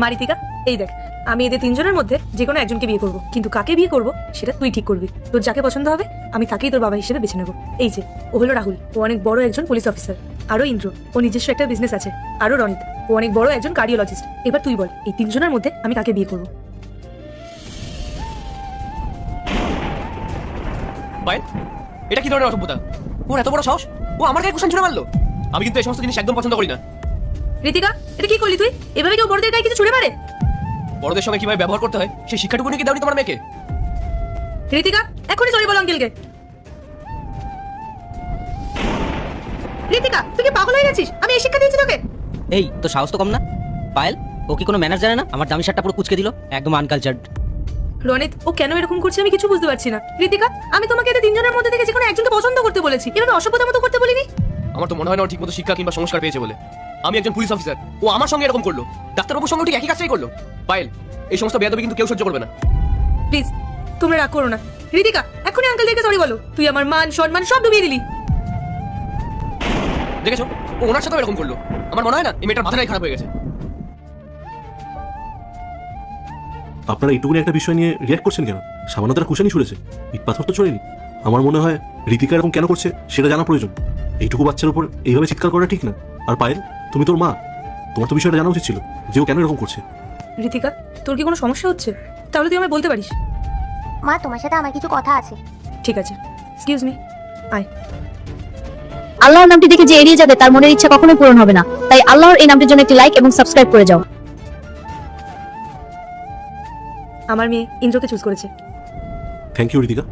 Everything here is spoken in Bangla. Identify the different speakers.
Speaker 1: মা ঋতিকা, এই দেখ, আমি এদের তিনজনের মধ্যে যে কোনো একজনকে বিয়ে করব, কিন্তু কাকে বিয়ে করব সেটা তুই ঠিক করবি। তোর যাকে পছন্দ হবে আমি তাকেই তোর বাবা হিসেবে বেছে নেব। এই যে, ও হলো রাহুল, ও অনেক বড় একজন পুলিশ অফিসার। আরো ইন্দ্র, ও নিজস্ব একটা বিজনেস আছে। আরো রনিত, ও অনেক বড় একজন কার্ডিওলজিস্ট। এবার তুই বল, এই তিনজনের মধ্যে আমি কাকে বিয়ে করব?
Speaker 2: পায়েল, এটা কি ধরনের অসভ্যতা? ওর এত বড় সাহস, ও আমার গায়ে কুশন ছুঁড়ে মারলো। আমি কিন্তু এই সমস্ত জিনিস একদম পছন্দ করি না।
Speaker 1: ঋতিকা, এটা কি করলি তুই? এভাবে কেউ বড়দের গায়ে কিছু ছুড়ে মারে?
Speaker 2: বড়দের সঙ্গে কিভাবে ব্যবহার করতে হয় সেই শিক্ষাটুকু কি দাওনি তোমার মেয়েকে?
Speaker 1: ঋতিকা, এখনই সরি বল আঙ্কেলকে। ঋতিকা, তুই কি পাগল হয়ে গেছিস? আমি এই শিক্ষা দিয়েছি তোকে?
Speaker 3: এই তো সাহস তো কম না। পায়েল, ও কি কোনো ম্যানার জানে না? আমার দামি শার্টটা পুরো কুচকে দিল, একদম আনকালচার্ড।
Speaker 1: রনিত, ও কেন এরকম করছে আমি কিছু বুঝতে পারছি না। ঋতিকা, আমি তোমাকে এদের তিনজনের মধ্যে থেকে যে কোনো একজনকে পছন্দ করতে বলেছি, এভাবে অসভ্যতার মতো করতে বলিনি।
Speaker 2: আমার তো মনে হয় না ও ঠিকমতো শিক্ষা কিংবা সংস্কার পেয়েছে বলে। আমি একজন পুলিশ অফিসার, ও আমার সঙ্গে এরকম করলো। ডাক্তারবাবুর সঙ্গে ঠিক একই কাজটাই করলো। পায়েল, এই সমস্ত বেয়াদবি কিন্তু কেউ সহ্য করবে না।
Speaker 1: প্লিজ, তোমরা রাগ করো না। ঋতিকা, এখনই আঙ্কেলদেরকে সরি বলো। তুই আমার মান সম্মান সব ডুবিয়ে দিলি।
Speaker 2: দেখেছো, ও ওনার সাথেও এরকম করলো। আমার মনে হয় না এই মেয়েটার মাথাটাই খারাপ হয়ে গেছে।
Speaker 4: আপনারা এইটুকুনি একটা বিষয় নিয়ে রিয়াক্ট করছেন কেন? সামান্য তারা কুশানি ছুড়েছে, ইট পাথর তো ছড়েনি। আমার মনে হয় ঋতিকা এরকম কেন করছে সেটা জানা প্রয়োজন। এইটুকু বাচ্চার উপর এইভাবে চিৎকার করা ঠিক না। আর পায়েল, তুমি তোর মা, তোমার তো বিষয়টা জানা উচিত ছিল যে ও কেন এরকম করছে।
Speaker 1: ঋতিকা, তোর কি কোনো সমস্যা হচ্ছে? তাহলে তুই আমায় বলতে পারিস।
Speaker 5: মা, তোমার সাথে আমার কিছু কথা আছে।
Speaker 1: ঠিক আছে, এক্সকিউজ মি, আয়।
Speaker 6: আল্লাহর নামটি দেখে যে এড়িয়ে যাবে তার মনের ইচ্ছা কখনোই পূরণ হবে না। তাই আল্লাহর এই নামটির জন্য একটি লাইক এবং সাবস্ক্রাইব করে যাও।
Speaker 1: আমার মেয়ে ইন্দ্রকে চুজ করেছে।
Speaker 4: Thank you Ritika.